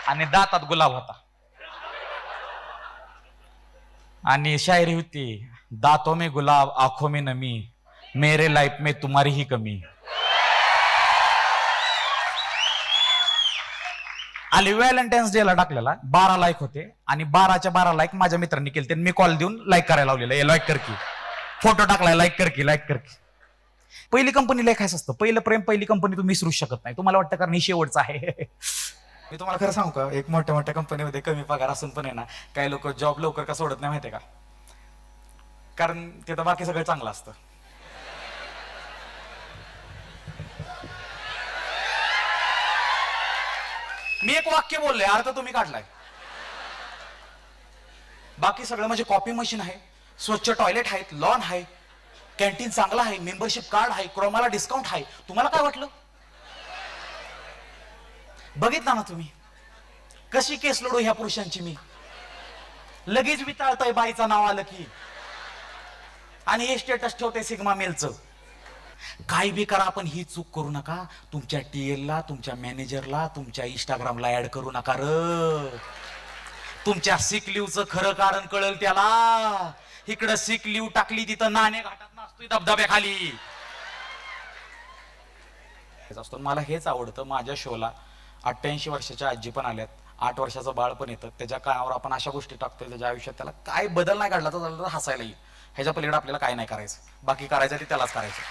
आणि दातात गुलाब होता. आणि शायरी होती, दातों में गुलाब आंखों में नमी, मेरे लाइफ में तुम्हारी ही कमी. आली व्हॅलेंटाईन्स डे ला टाकलेला 12 लाईक होते आणि 12च्या 12 लाईक माझ्या मित्रांनी केले. मी कॉल देऊन लाईक करायला लावलेलं, लाईक कर की, फोटो टाकलाय, लाईक कर की, लाईक कर की. पहिली कंपनी लेखायचं असतं. पहिलं प्रेम, पहिली कंपनी तुम्ही विसरू शकत नाही. तुम्हाला वाटतं कारण ही शेवटचं आहे. मी तुम्हाला खरं सांगू का, एक मोठ्या मोठ्या कंपनीमध्ये कमी पगार असून पण आहे ना, काही लोक जॉब लवकर का सोडत नाही माहितीये का? कारण तिथं बाकी सगळं चांगलं असतं. मी एक वाक्य बोललोय, अर्थ तुम्ही काढलाय. बाकी सगळं म्हणजे कॉपी मशीन आहे, स्वच्छ टॉयलेट आहेत, लॉन आहे, कॅन्टीन चांगला आहे, मेंबरशिप कार्ड आहे, क्रोमाला डिस्काउंट आहे. तुम्हाला काय वाटलं? बघितलं ना तुम्ही कशी केस लढू ह्या पुरुषांची मी? लगेच विचारतोय बाईचं नाव आलं की, आणि हे स्टेटस ठेवते सिग्मा मेलचं. काय बी करा, आपण ही चूक करू नका. तुमच्या टीएल ला, तुमच्या मॅनेजरला, तुमच्या इंस्टाग्रामला ऍड करू नका र. तुमच्या सिक लिव्हचं खरं कारण कळेल त्याला. इकडं सिक लिव्ह टाकली तिथं नाणे घाटात नसतोय धबधब्याखाली असतो. मला हेच आवडतं माझ्या शोला. 88 वर्षाच्या आजी पण आल्यात, 8 वर्षाचं बाळ पण येतं. त्याच्या कानावर आपण अशा गोष्टी टाकतोय त्याच्या आयुष्यात त्याला काय बदल नाही काढला तर हसायला येईल. ह्याच्या पलीकडे आपल्याला काय नाही करायचं, बाकी करायचं ते त्यालाच करायचं.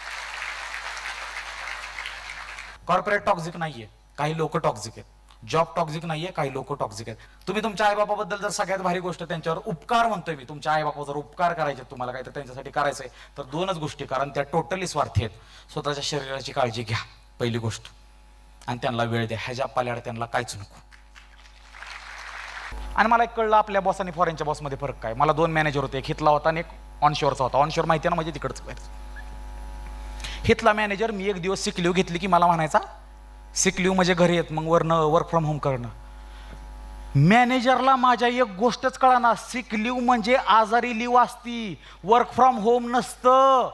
कॉर्पोरेट टॉक्झिक नाहीये, काही लोक टॉक्झिक आहेत. जॉब टॉक्झिक नाहीये, काही लोक टॉक्झिक आहेत. तुम्ही तुमच्या आईबापाबद्दल जर सगळ्यात भारी गोष्ट त्यांच्यावर उपकार म्हणतोय मी, तुमच्या आईबापा जर उपकार करायचे तुम्हाला काही तर त्यांच्यासाठी करायचंय तर 2च गोष्टी, कारण त्या टोटली स्वार्थी आहेत. स्वतःच्या शरीराची काळजी घ्या पहिली गोष्ट, आणि त्यांना वेळ द्या. ह्याच्या पाल्याड त्यांना काहीच नको. आणि मला एक कळलं आपल्या बॉस आणि फॉरेनच्या बॉसमध्ये फरक काय. मला 2 मॅनेजर होते, एक हितला होता आणि एक ऑनशोअरचा होता. ऑनशोअर माहिती आहे ना, म्हणजे तिकडचं बाहेर. हितला मॅनेजर मी एक दिवस सिक लिव्ह घेतली की मला म्हणायचा सिक लिव्ह म्हणजे घरी येत, मग वरनं वर्क फ्रॉम होम करणं. मॅनेजरला माझ्या एक गोष्टच कळना, सिक लिव्ह म्हणजे आजारी लिव्ह असती, वर्क फ्रॉम होम नसतं.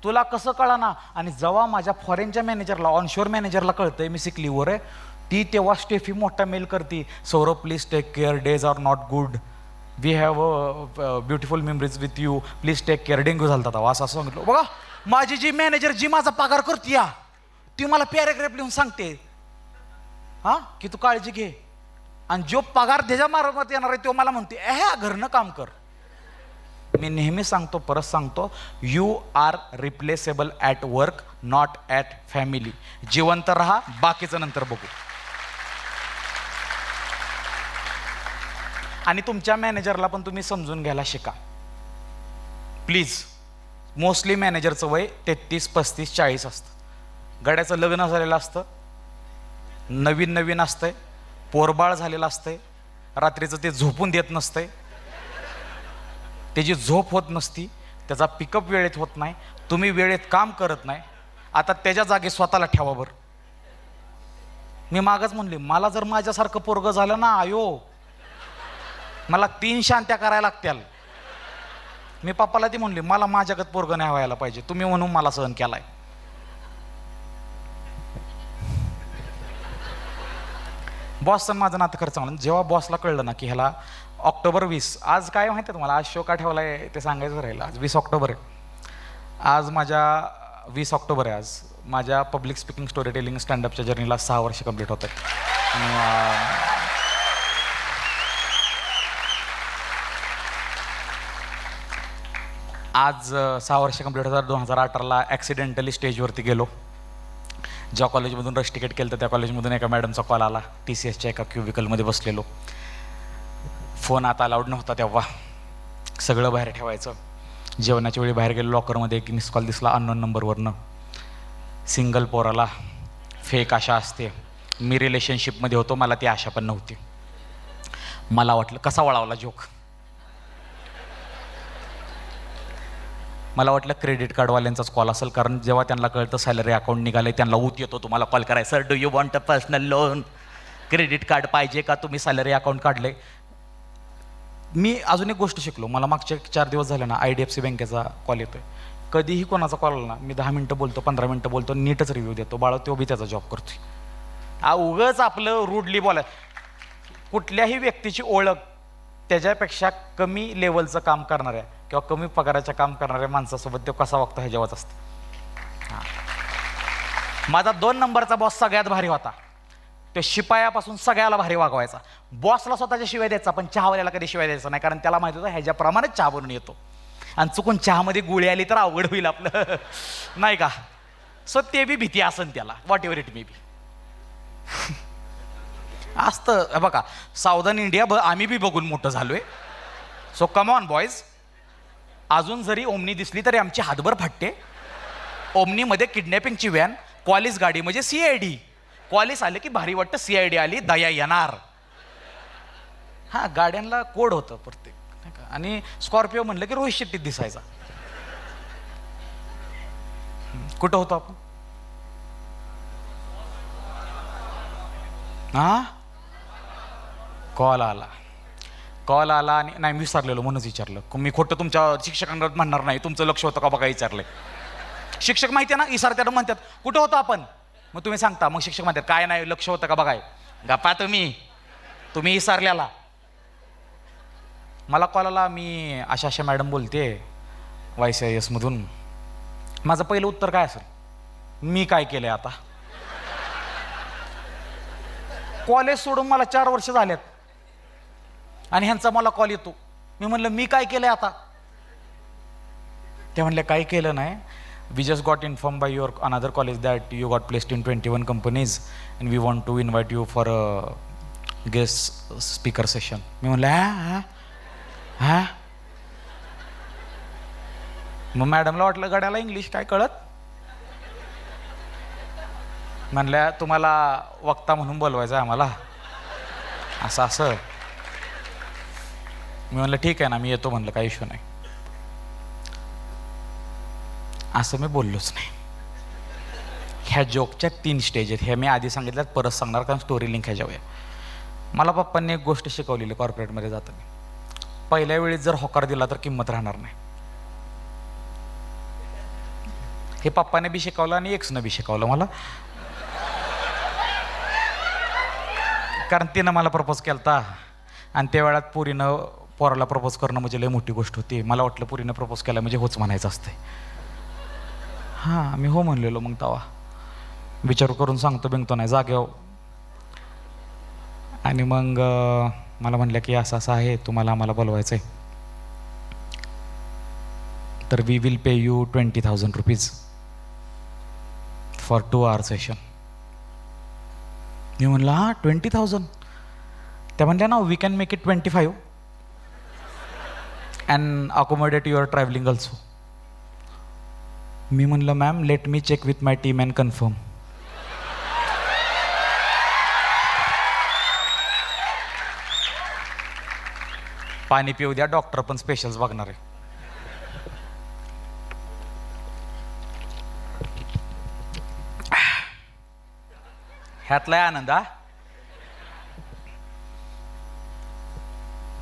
तुला कसं कळना? आणि जेव्हा माझ्या फॉरेनच्या मॅनेजरला, ऑनशोअर मॅनेजरला कळतंय मी सिक लिव्हवर आहे, ती तेव्हा स्टेफी मोठा मेल करते, Saurabh please take care, days are not good, we have beautiful memories with you, please take care. Dengue झाला होता असं सांगितलं. बघा माझी जी मॅनेजर जी माझा पगार करते या, ती मला पॅरेग्राफ लिहून सांगते हा की तू काळजी घे, आणि जो पगार त्याच्या मार्फत येणार आहे तो मला म्हणते घरनं काम कर. मी नेहमी सांगतो, परत सांगतो, you are replaceable at work, not at family. जिवंत राहा, बाकीचं नंतर बघू. आणि तुमच्या मॅनेजरला पण तुम्ही समजून घ्यायला शिका प्लीज. मोस्टली मॅनेजरचं वय 33, 35, 40 असतं. गड्याचं लग्न झालेलं असतं, नवीन नवीन असतंय, पोरबाळ झालेलं असतंय, रात्रीचं ते झोपून देत नसतंय, त्याची झोप होत नसती, त्याचा पिकअप वेळेत होत नाही, तुम्ही वेळेत काम करत नाही. आता त्याच्या जागी स्वतःला ठेवा बरं. मी मागच म्हणले, मला जर माझ्यासारखं पोरगं झालं ना आयो, मला 3 शांत्या करायला लागत्याल. मी पप्पाला ती म्हणली, मला माझ्यागत पोरगं नाही व्हायला पाहिजे, तुम्ही म्हणून मला सहन केलाय. बॉसचं माझं नातं खरं चांगलं. जेव्हा बॉसला कळलं ना की ह्याला ऑक्टोबर 20, आज काय माहिती आहे तुम्हाला, आज शो का ठेवलाय ते सांगायचं राहिलं. आज 20 ऑक्टोबर आहे. आज माझ्या 20 ऑक्टोबर आहे. आज माझ्या पब्लिक स्पीकिंग, स्टोरी टेलिंग, स्टँडअपच्या जर्नीला 6 वर्ष कंप्लीट होत आहे. आज 6 वर्ष कंप्लीट होतात. 2018ला ॲक्सिडेंटली स्टेजवरती गेलो. ज्या कॉलेजमधून रश तिकीट केलं तर त्या कॉलेजमधून एका मॅडमचा कॉल आला. TCSच्या एका क्युबिकलमध्ये बसलेलो. फोन आता अलाउड नव्हता तेव्हा, सगळं बाहेर ठेवायचं. जेवणाच्या वेळी बाहेर गेलो, लॉकरमध्ये एक मिस कॉल दिसला अननोन नंबरवरनं. सिंगल पोराला फेक आशा असते. मी रिलेशनशिपमध्ये होतो, मला ती आशा पण नव्हती. मला वाटलं कसा वळावला जोक. मला वाटलं क्रेडिट कार्डवाल्यांचाच कॉल असेल, कारण जेव्हा त्यांना कळतं सॅलरी अकाउंट निघाले त्यांना ऊत येतो तुम्हाला कॉल करायचा, sir do you want a personal loan, credit card पाहिजे का, तुम्ही सॅलरी अकाउंट काढले. मी अजून एक गोष्ट शिकलो. मला मागचे 4 दिवस झाले ना IDFC बँकेचा कॉल येतोय. कधीही कोणाचा कॉल आला ना, मी 10 मिनटं बोलतो, 15 मिनटं बोलतो, नीटच रिव्ह्यू देतो. बाळा तो बी त्याचा जॉब करतोय. उगच आपलं रूडली बोलाय. कुठल्याही व्यक्तीची ओळख त्याच्यापेक्षा कमी लेवलचं काम करणाऱ्या किंवा कमी पगाराच्या काम करणाऱ्या माणसासोबत तो कसा वागतो ह्याच्यावरच असतं. माझा 2 नंबरचा बॉस सगळ्यात भारी होता. तो शिपायापासून सगळ्याला भारी वागवायचा. बॉसला स्वतःच्या शिवाय द्यायचा, पण चहावाल्याला कधी शिवाय द्यायचा नाही, कारण त्याला माहित होतं ह्याच्याप्रमाणेच चहा बनून येतो. आणि चुकून चहामध्ये गुळी आली तर अवघड होईल आपलं, नाही का. सो ते बी भीती असन त्याला, what ever it may be. असतं बघा, सावधान इंडिया आम्ही बी बघून मोठं झालोय. So come on boys. अजून जरी ओमनी दिसली तरी आमची हातभर फाटते. ओमनीमध्ये किडनॅपिंगची व्हॅन, कॉलेज गाडी म्हणजे CID. कॉलेज आले की भारी वाटतं, CID आली दया येणार. हा, गाड्यांना कोड होतं प्रत्येक, नाही का. आणि स्कॉर्पिओ म्हणलं की रोहित शेट्टीत दिसायचा. कुठं होतो आपण? हा, कॉल आला आणि नाही, मी विसरलेलो म्हणूनच विचारलं. मी खोटं तुमच्या शिक्षकांना म्हणणार नाही. तुमचं लक्ष होतं का बघा विचारलंय. शिक्षक माहिती आहे ना, विसरत्याला म्हणतात कुठं होतं आपण, मग तुम्ही सांगता, मग शिक्षक म्हणतात काय नाही लक्ष होतं का बघाय. गप्पा तुम्ही विसरल्याला. मला कॉल आला, मी अशा मॅडम बोलते YCIS मधून. माझं पहिलं उत्तर काय असेल, मी काय केलंय आता. कॉलेज सोडून मला 4 वर्ष झालेत आणि ह्यांचा मला कॉल येतो. मी म्हणलं मी काय केलंय आता. ते म्हणले काही केलं नाही, we just got inform by your another college that you got placed in 21 companies and we want to invite you for a guest speaker session. मी म्हणलं हा. मग मॅडमला वाटलं गड्याला इंग्लिश काय कळत. म्हणल्या तुम्हाला वक्ता म्हणून बोलवायचं आहे आम्हाला, असं. मी म्हणलं ठीक आहे ना, मी येतो म्हणलं, काही इश्यू नाही. असं मी बोललोच नाही. ह्या जोकच्या 3 स्टेज आहेत. हे मी आधी सांगितल्यात, परत सांगणार, कारण स्टोरी लिंक ह्याच्यावर. मला पप्पांनी एक गोष्ट शिकवलेली कॉर्पोरेटमध्ये जाताना. पहिल्या वेळी जर होकार दिला तर किंमत राहणार नाही. हे पप्पाने बी शिकवलं आणि एक्सनं बी शिकवलं मला. कारण तिनं मला प्रपोज केलता आणि त्या वेळात पुरीनं पोराला प्रपोज करणं म्हणजे लय मोठी गोष्ट होती. मला वाटलं पुरीनं प्रपोज केला म्हणजे होच म्हणायचं असते. हां, मी हो म्हणलेलो. मग तवा विचार करून सांगतो बिंगतो नाही जागेव. आणि मग मला म्हणलं की असं आहे, तुम्हाला आम्हाला बोलवायचं आहे, तर we will pay you 20,000 rupees for 2 hour session. मी म्हणलं 20,000. त्या म्हणल्या ना we can make it 25 and accommodate your travelling also. मी म्हणलं ma'am let me check with my team and confirm. पाणी पिऊ द्या, डॉक्टर पण स्पेशल्स बघणार आहे. ह्यातला आनंद.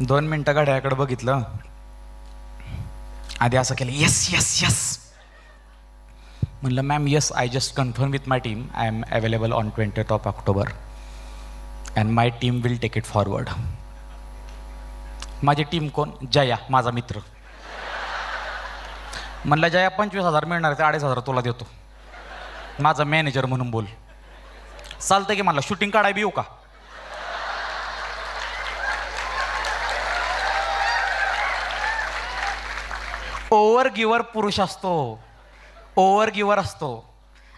2 मिनिटं घड्याकडे बघितलं. आधी असं केलं, येस येस येस. म्हणलं ma'am yes, I just confirm with my team, I am available on 20th October and my team will take it forward. माझी टीम कोण? जया, माझा मित्र. म्हणलं जया 25,000 मिळणार, ते 2,500 तुला देतो, माझा मॅनेजर म्हणून बोल. चालतं की मला शूटिंग काढाय बी येऊ का? ओव्हर गिव्हर पुरुष असतो, ओव्हर गिव्हर असतो.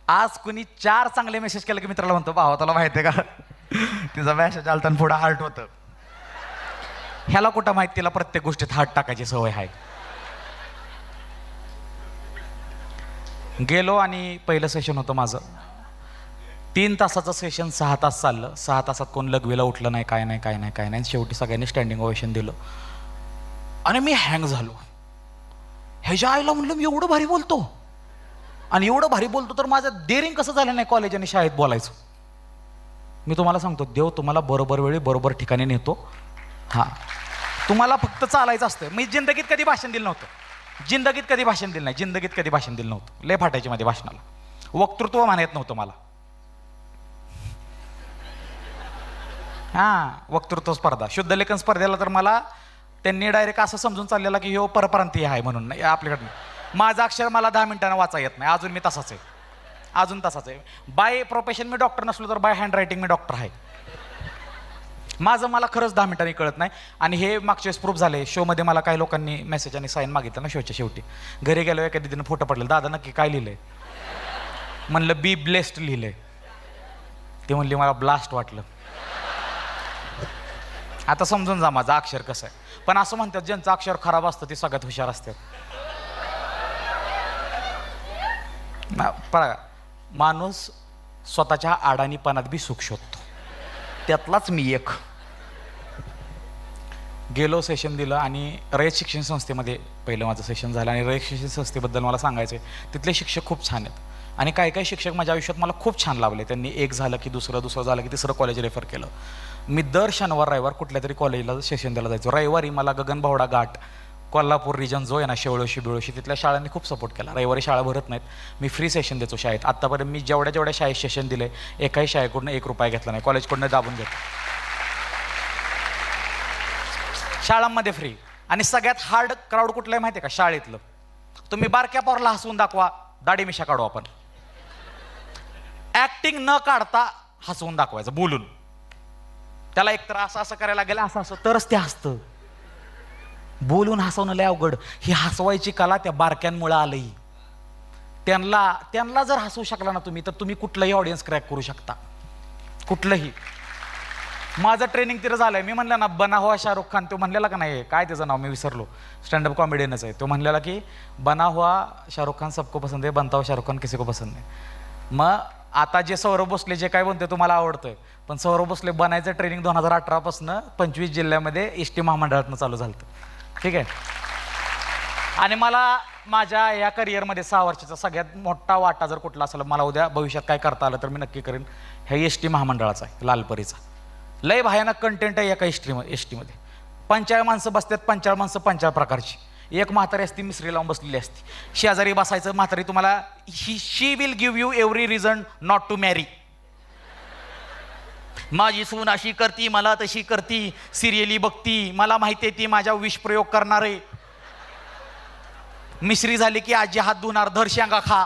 आज कुणी 4 चांगले मेसेज केले की मित्राला म्हणतो भावा तुला माहिती आहे का तिचा मेसेज चालताना पुढं हार्ट होतं. ह्याला कुठं माहिती, तिला प्रत्येक गोष्टीत हार्ट टाकायची सवय आहे. गेलो आणि पहिलं सेशन होतं माझं. 3 तासाचं सेशन 6 तास चाललं. 6 तासात कोण लगवीला उठलं नाही, काय नाही. शेवटी सगळ्यांनी स्टँडिंग ओवेशन दिलं आणि मी हँग झालो. ह्याच्या आईला म्हणलं मी एवढं भारी बोलतो आणि एवढं भारी बोलतो तर माझं डेअरिंग कसं झालं नाही कॉलेज आणि शाळेत बोलायचं. मी तुम्हाला सांगतो, देव तुम्हाला बरोबर वेळी बरोबर ठिकाणी नेतो. हां, तुम्हाला फक्त चालायचं असतं. मी जिंदगीत कधी भाषण दिलं नव्हतं, जिंदगीत कधी भाषण दिलं नव्हतं. लय फाटायची मध्ये भाषणाला, वक्तृत्व म्हणायत नव्हतं मला. हां, वक्तृत्व स्पर्धा, शुद्ध लेखन स्पर्धेला तर मला त्यांनी डायरेक्ट असं समजून चाललेलं की ह्यो परप्रांतीय आहे म्हणून. नाही आपल्याकडनं माझं अक्षर मला 10 मिनिटांना वाचा येत नाही, अजून मी तसाच आहे, अजून तसाच आहे. बाय प्रोफेशन मी डॉक्टर नसलो तर by hand writing me doctor आहे. माझं मला खरंच 10 मिनिटांनी कळत नाही. आणि हे मागचे प्रूफ झाले. शोमध्ये मला काही लोकांनी मेसेज आणि साईन मागितलं ना शोच्या शेवटी. घरी गेलो एका दिदीनं फोटो पडलेला, दादा नक्की काय लिहिलंय? म्हणलं बी ब्लेस्ड लिहिलंय. ते म्हणली मला ब्लास्ट वाटलं. आता समजून जा माझं अक्षर कसं आहे. पण असं म्हणतात ज्यांचं अक्षर खराब असतं ते सगळ्यात हुशार असतात. बघा, माणूस स्वतःच्या अडाणीपणात बी सुख शोधतो, त्यातलाच मी एक. गेलो, सेशन दिलं आणि रयत शिक्षण संस्थेमध्ये पहिलं माझं सेशन झालं. आणि रयत शिक्षण संस्थेबद्दल मला सांगायचं आहे, तिथले शिक्षक खूप छान आहेत. आणि काही काही शिक्षक माझ्या आयुष्यात मला खूप छान लाभले. त्यांनी एक झालं की दुसरं झालं की तिसरं कॉलेज रेफर केलं. मी दर शनिवार रविवार कुठल्या तरी कॉलेजला सेशन द्यायला जायचो. रविवारी मला गगनबावडा घाट, कोल्हापूर रिजन जो आहे ना, शेवळोशी बिळोशी, तिथल्या शाळांनी खूप सपोर्ट केला. रविवारी शाळा भरत नाहीत, मी फ्री सेशन देतो शाळेत. आत्तापर्यंत मी जेवढ्या शाळेत सेशन दिले, एकाही शाळेकडून ₹1 घेतला नाही, कॉलेजकडून दाबून घेतो. शाळांमध्ये फ्री. आणि सगळ्यात हार्ड क्राऊड कुठलं आहे माहिती आहे का? शाळेतलं. तुम्ही बारक्या पोराला हसवून दाखवा, दाढी मिशा काढू आपण. ऍक्टिंग न काढता हसवून दाखवायचं, बोलून. त्याला एकतर असं करायला लागेल, असं तरच ते हसतं. बोलून हसवणं लय अवघड. ही हसवायची कला त्या बारक्यांमुळे आलंय. त्यांना जर हसवू शकला ना तुम्ही, तर तुम्ही कुठलंही ऑडियन्स क्रॅक करू शकता, कुठलंही. माझं ट्रेनिंग तिथं झालंय. मी म्हणलं ना, बना हुआ शाहरुख खान, तो म्हणलेला का नाही, काय त्याचं नाव मी विसरलो, स्टँडअप कॉमेडियनच आहे. तो म्हणलेला की बना हुआ शाहरुख खान सबको पसंद आहे, बनता हुआ शाहरुख खान किसी को पसंद नाही. मग आता जे सौरव भोसले जे काय म्हणते तुम्हाला आवडतंय, पण सौरव भोसले बनायचं ट्रेनिंग 2018 पासून 25 जिल्ह्यामध्ये एसटी महामंडळातनं चालू झालं. ठीक आहे. आणि मला माझ्या या करिअरमध्ये 6 वर्षाचा सगळ्यात मोठा वाटा जर कुठला असेल, मला उद्या भविष्यात काय करता आलं तर मी नक्की करेन, ह्या एसटी महामंडळाचा आहे, लालपरीचा. लय भयानक कंटेंट आहे एका एसटीमध्ये. 45 माणसं बसतात, 45 माणसं 45 प्रकारची. एक म्हातारी असती, मिसरी लावून बसलेली असती. शेजारी बसायचं, म्हातारी तुम्हाला she will give you every reason not to marry. माझी सून अशी करती, मला तशी करती, सिरियली बघती, मला माहिती आहे ती माझ्या विषप्रयोग करणार आहे. मिसरी झाली की आजी हात धुणार, धर शेंगा खा.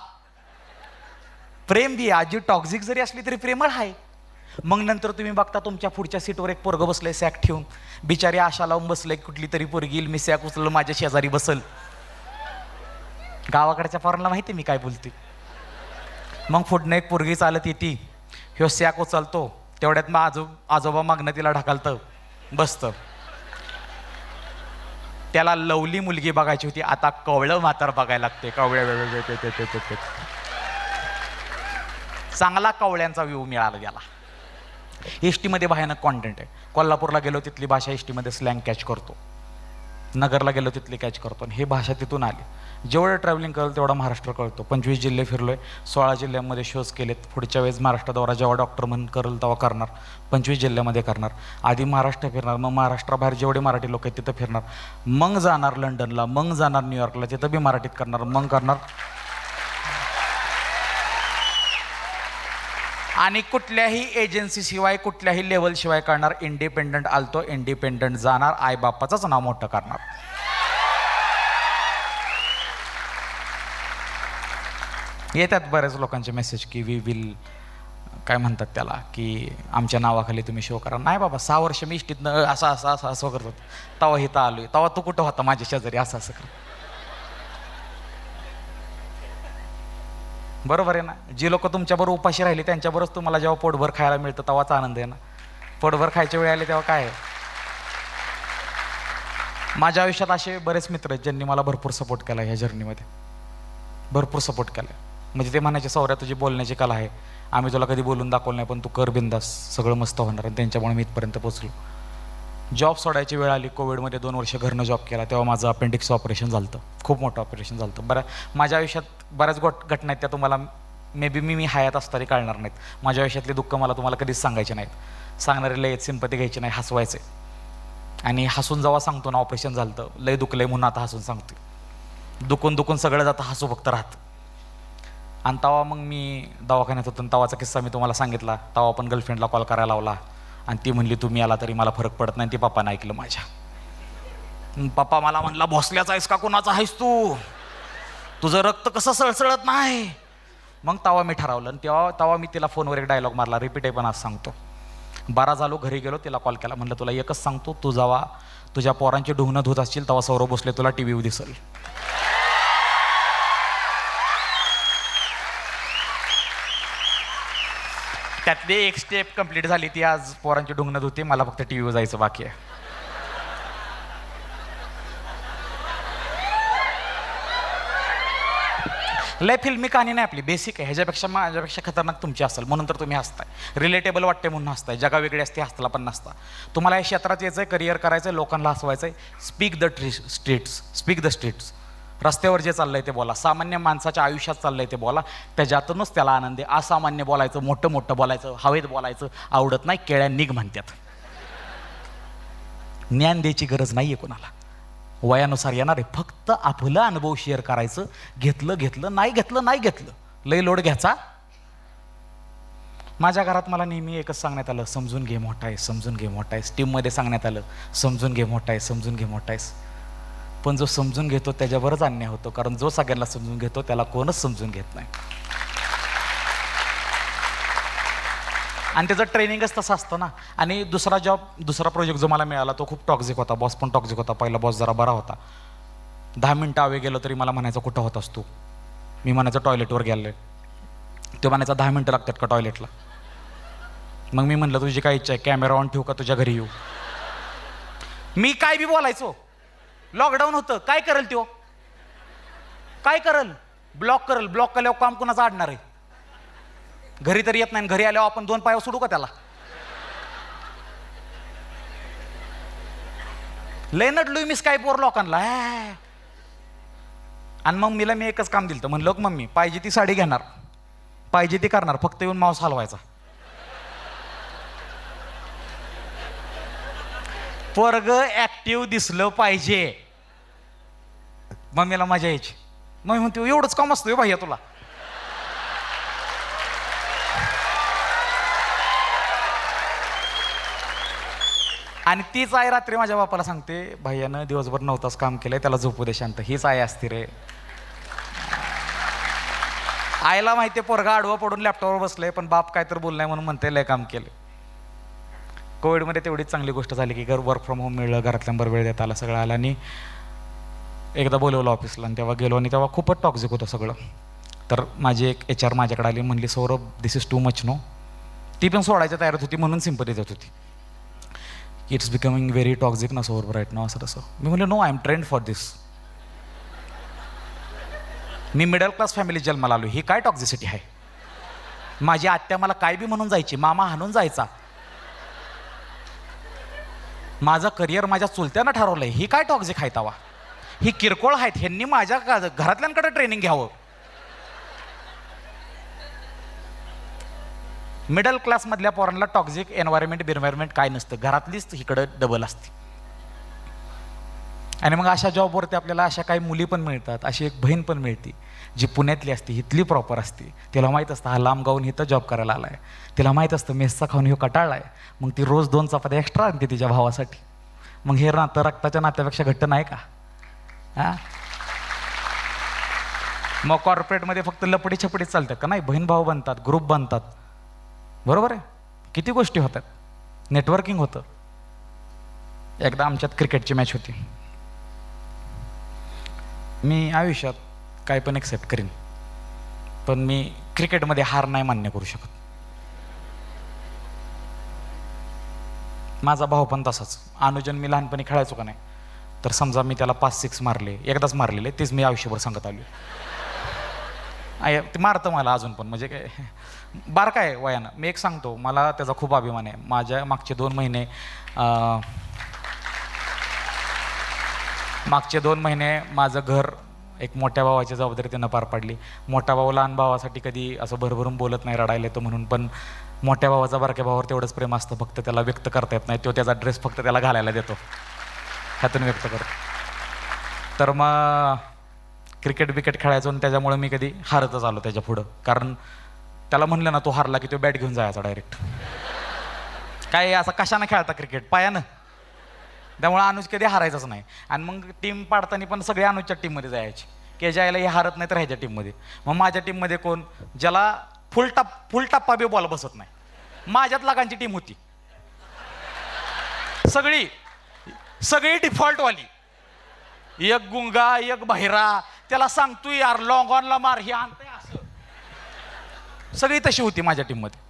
प्रेम बी, आजी टॉक्झिक जरी असली तरी प्रेमळ आहे. मग नंतर तुम्ही बघता तुमच्या पुढच्या सीटवर एक पोरगं बसलंय सॅक ठेवून, बिचारी आशा लावून बसलंय कुठली तरी पोरगी येईल, मी सॅक उचललं माझ्या शेजारी बसल. गावाकडच्या पोरांना माहिती मी काय बोलते. मग पुढनं एक पोरगी चालत येते, ह्यो सॅक उचलतो, तेवढ्यात मग आजोबा मागणं तिला ढकलतं, बसतं. त्याला लवली मुलगी बघायची होती, आता कवळं म्हातार बघायला लागते. कवळ्या चांगला कवळ्यांचा व्ह्यू मिळाला गेला. एसटीमध्ये भयानक कॉन्टेंट आहे. कोल्हापूरला गेलो तिथली भाषा एसटीमध्ये स्लँग कॅच करतो, नगरला गेलो तिथली कॅच करतो. आणि ही भाषा तिथून आली. जेवढं ट्रॅव्हलिंग करेल तेवढा महाराष्ट्र कळतो. 25 जिल्हे फिरलोय, 16 जिल्ह्यांमध्ये शोज केलेत. पुढच्या वेळेस महाराष्ट्र दौरा जेव्हा डॉक्टर म्हणून करेल तेव्हा करणार, 25 जिल्ह्यामध्ये करणार. आधी महाराष्ट्र फिरणार, मग महाराष्ट्राबाहेर जेवढे मराठी लोक आहेत तिथं फिरणार, मग जाणार लंडनला, मग जाणार न्यूयॉर्कला, तिथं बी मराठीत करणार, मग करणार. आणि कुठल्याही एजन्सीशिवाय, कुठल्याही लेवलशिवाय करणार. इंडिपेंडंट आलतो, इंडिपेंडंट जाणार, आईबापाचंच नाव मोठं करणार. येतात बऱ्याच लोकांचे मेसेज की वी विल, काय म्हणतात त्याला, की आमच्या नावाखाली तुम्ही शो करा. नाही बाबा, 6 वर्ष मी इष्टीतनं असं करत होतो, तवा हिथं आलोय, तवा तू कुठं होता माझ्या शेजारी, असं कर. बरोबर आहे ना. जी लोक तुमच्याबरोबर उपाशी राहिली त्यांच्याबरोबर तुम्हाला जेव्हा पोटभर खायला मिळतं तेव्हाच आनंद आहे ना. पोटभर खायच्या वेळ आले तेव्हा काय आहे. माझ्या आयुष्यात असे बरेच मित्र आहेत ज्यांनी मला भरपूर सपोर्ट केला ह्या जर्नीमध्ये, भरपूर सपोर्ट केला. म्हणजे ते म्हणायचे, सौर्या तुझी बोलण्याची कला आहे, आम्ही तुला कधी बोलून दाखवलं नाही, पण तू कर बिंदास, सगळं मस्त होणार. आणि त्यांच्यामुळे मी इथपर्यंत पोचलो. जॉब सोडायची वेळ आली, कोविडमध्ये 2 वर्ष घरनं जॉब केला, तेव्हा माझं अपेंडिक्स ऑपरेशन झालं होतं, खूप मोठं ऑपरेशन झालं होतं. माझ्या आयुष्यात बऱ्याच घटना आहेत, त्या तुम्हाला मे बी मी हयात असताना कळणार नाहीत. माझ्या आयुष्यातली दुःख मला तुम्हाला कधीच सांगायचे नाहीत. सांगणारे लय सिंपती घ्यायची नाही, हसवायचे. आणि हसून जेव्हा सांगतो ना ऑपरेशन झालं होतं, लय दुखलंय म्हणून आता हसून सांगतो. दुखून सगळं जातं, हसू फक्त राहत. आणि तेव्हा मग मी दवाखान्यात होतो, तवाचा किस्सा मी तुम्हाला सांगितला. तेव्हा पण गर्लफ्रेंडला कॉल करायला लावला, आणि ती म्हणली तुम्ही आला तरी मला फरक पडत नाही. ती पप्पानं ऐकलं माझ्या. पप्पा मला म्हणला भोसल्याचा आहेस का कोणाचा आहेस तू, तुझं रक्त कसं सळसळत नाही. मग तवा मी ठरवलं आणि तवा मी तिला फोनवर एक डायलॉग मारला, रिपीट आहे पण आज सांगतो. 12 झालो, घरी गेलो, तिला कॉल केला, म्हणलं तुला एकच सांगतो, तू जेव्हा तुझ्या पोरांची ढुंगणं धुत असतील तेव्हा सौरव भोसले तुला टी व्ही दिसेल. त्यातली एक स्टेप कंप्लीट झाली, ती आज पोरांची ढुंगणं धुते, मला फक्त टी व्हीवर जायचं बाकी आहे. लय फिल्मी कहाणी नाही आपली, बेसिक आहे. ह्याच्यापेक्षा माझ्यापेक्षा खतरनाक तुमची असेल म्हणून तर तुम्ही हसताय, रिलेटेबल वाटते म्हणून हसताय. जगा वेगळी असते, हसताला पण नसता. तुम्हाला या क्षेत्रात यायचं आहे, करिअर करायचं आहे, लोकांना हसवायचं आहे. Speak the streets. रस्त्यावर जे चाललंय ते बोला, सामान्य माणसाच्या आयुष्यात चाललंय ते बोला, त्याच्यातूनच त्याला आनंद आहे. असामान्य बोलायचं, मोठं मोठं बोलायचं, हवेत बोलायचं आवडत नाही, केळ्या निघ म्हणतात. ज्ञान द्यायची गरज नाही आहे कोणाला, वयानुसार येणार आहे. फक्त आपलं अनुभव शेअर करायचं. घेतलं नाही घेतलं, लय लोड घ्यायचा. माझ्या घरात मला नेहमी एकच सांगण्यात आलं, समजून घे मोठा आहेस. टीममध्ये सांगण्यात आलं, समजून घे मोठा आहेस. पण जो समजून घेतो त्याच्यावरच अन्याय होतो, कारण जो सगळ्यांना समजून घेतो त्याला कोणच समजून घेत नाही. आणि त्याचं ट्रेनिंगच तसं असतं ना. आणि दुसरा प्रोजेक्ट जो मला मिळाला तो खूप टॉक्झिक होता. बॉस पण टॉक्झिक होता. पहिला बॉस जरा बरा होता. 10 मिनटं अवे गेलो तरी मला म्हणायचं कुठं होतास तू. मी म्हणायचं टॉयलेटवर गेलोय. तो म्हणायचा 10 मिनटं लागतात का टॉयलेटला. मग मी म्हणलं तुझी काय इच्छा आहे, कॅमेरा ऑन ठेवू का तुझ्या घरी येऊ. मी काय बी बोलायचो. लॉकडाऊन होतं, काय करेल तो, काय करेल, ब्लॉक केल्यावर काम कुणाचं आडणार आहे. घरी तरी येत नाही, घरी आल्यावर आपण 2 पायावर सोडू का त्याला. लय नडलोय मी स्काईपवर लोकांना. आणि मग मी एकच काम दिलं, म्हणलं मम्मी पाहिजे ती साडी घेणार, पाहिजे ती करणार, फक्त येऊन मांस हलवायचा. पोरग ऍक्टिव्ह दिसलं पाहिजे. मम्मीला मजा यायची. मम्मी म्हणते एवढंच काम असतं भैया तुला. आणि तीच आई रात्री माझ्या बापाला सांगते, भैयानं दिवसभर 9 तास काम केलंय, त्याला झोपू दे शांत. हीच आई असते रे. आईला माहितीये पोरगा आडवं पडून लॅपटॉपवर बसलंय, पण बाप काय तर बोललाय म्हणून म्हणते लय काम केलं. कोविडमध्ये तेवढीच चांगली गोष्ट झाली की वर्क फ्रॉम होम मिळलं, घरातल्यांबरोबर वेळ देता आला, सगळं आलं. आणि एकदा बोलवलं ऑफिसला आणि तेव्हा गेलो आणि तेव्हा खूपच टॉक्झिक होतं सगळं. तर माझी एक HR माझ्याकडे आली, म्हणली सौरभ दिस इज टू मच नो. ती पण सोडायच्या तयारीत होती म्हणून सिंपती देत होती. इट्स बिकमिंग व्हेरी टॉक्झिक ना सौरभ राईट नाव, असं तसं. मी म्हणलं no, I am trained for this. मी मिडल क्लास फॅमिली जन्माला आलो, ही काय टॉक्झिसिटी आहे. माझी आत्या मला काय बी म्हणून जायची, मामा हाणून जायचा. माझं करिअर माझ्या चुलत्यानं ठरवलंय, ही काय टॉक्झिक आहे तवा. ही किरकोळ आहेत, ह्यांनी माझ्या घरातल्यांकडे ट्रेनिंग घ्यावं. मिडल क्लासमधल्या पोरांना टॉक्झिक एन्व्हायरमेंट काय नसतं, घरातलीच इकडं डबल असते. आणि मग अशा जॉबवरती आपल्याला अशा काही मुली पण मिळतात. अशी एक बहीण पण मिळते जी पुण्यातली असते, इथली प्रॉपर असते. तिला माहीत असतं हा लांब गावून इथं जॉब करायला आलाय. तिला माहीत असतं मेसचा खाऊन ह्यो कटाळला आहे. मग ती रोज 2 चपात्या एक्स्ट्रा आणते तिच्या भावासाठी. मग हे नातं रक्ताच्या नात्यापेक्षा घट्ट नाही का. हां, मग कॉर्पोरेटमध्ये फक्त लपडी छपडी चालतात का, नाही, बहीण भाऊ बनतात, ग्रुप बनतात. बरोबर आहे, किती गोष्टी होतात, नेटवर्किंग होतं. एकदा आमच्यात क्रिकेटची मॅच होती. मी आयुष्यात काय पण एक्सेप्ट करीन, पण मी क्रिकेटमध्ये हार नाही मान्य करू शकत. माझा भाऊ पण तसाच. अनुजन मी लहानपणी खेळायचो का नाही, तर समजा मी त्याला 5-6 मारले, एकदाच मारलेले, तेच मी आयुष्यभर सांगत आलो. ते मारतं मला अजून पण, म्हणजे काय बारका आहे वयानं. मी एक सांगतो, मला त्याचा खूप अभिमान आहे. माझ्या मागचे 2 महिने माझं घर एक मोठ्या भावाची जबाबदारी त्यानं पार पाडली. मोठा भाऊ लहान भावासाठी कधी असं भरभरून बोलत नाही, रडायला येतो म्हणून, पण मोठ्या भावाचा बारक्या भावावर तेवढंच प्रेम असतं, फक्त त्याला व्यक्त करता येत नाही. तो त्याचा ड्रेस फक्त त्याला घालायला देतो, ह्यातून व्यक्त करतो. तर मग क्रिकेट खेळायचो आणि त्याच्यामुळे मी कधी हारतच आलो त्याच्या पुढं. कारण त्याला म्हणलं ना तो हारला की तो बॅट घेऊन जायचा डायरेक्ट. काय असं कशानं खेळता क्रिकेट? पायानं. त्यामुळे अनुज कधी हारायचाच नाही. आणि मग टीम पाडताना पण सगळे अनुजच्या टीममध्ये जायचे, की ज्याला हे हारत नाही तर ह्याच्या टीममध्ये. मग माझ्या टीममध्ये कोण, ज्याला फुल टप्पा बी बॉल बसत नाही, माझ्यात लागांची टीम होती. सगळी सगळी डिफॉल्टवाली, एक गुंगा एक बहिरा, त्याला सांगतोय यार लॉंग ऑनला मार, हे आणतंय असं. सगळी तशी होती माझ्या टीममध्ये.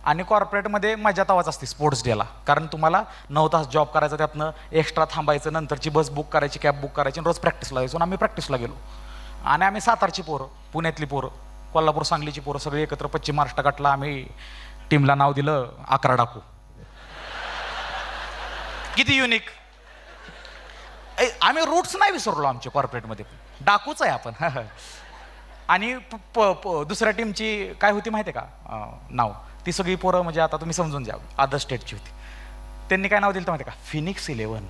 आणि कॉर्पोरेटमध्ये मजा तवाच असते स्पोर्ट्स डेला, कारण तुम्हाला 9 तास जॉब करायचा, त्यातनं एक्स्ट्रा थांबायचं, नंतरची बस बुक करायची, कॅब बुक करायची, रोज प्रॅक्टिसला जायचो. आम्ही प्रॅक्टिसला गेलो. आणि आम्ही सातारची पोरं, पुण्यातली पोरं, कोल्हापूर सांगलीची पोरं सगळे एकत्र पश्चिम महाराष्ट्र गाठला. आम्ही टीमला नाव दिलं 11 डाकू. किती युनिक. आम्ही रूट्स नाही विसरलो आमच्या कॉर्पोरेटमध्ये, डाकूच आहे आपण. आणि दुसऱ्या टीमची काय होती माहिती आहे का नाव? ती सगळी पोरं म्हणजे आता तुम्ही समजून जा, अदर स्टेटची होती. त्यांनी काय नाव दिलं तर माहिती आहे का? फिनिक्स 11.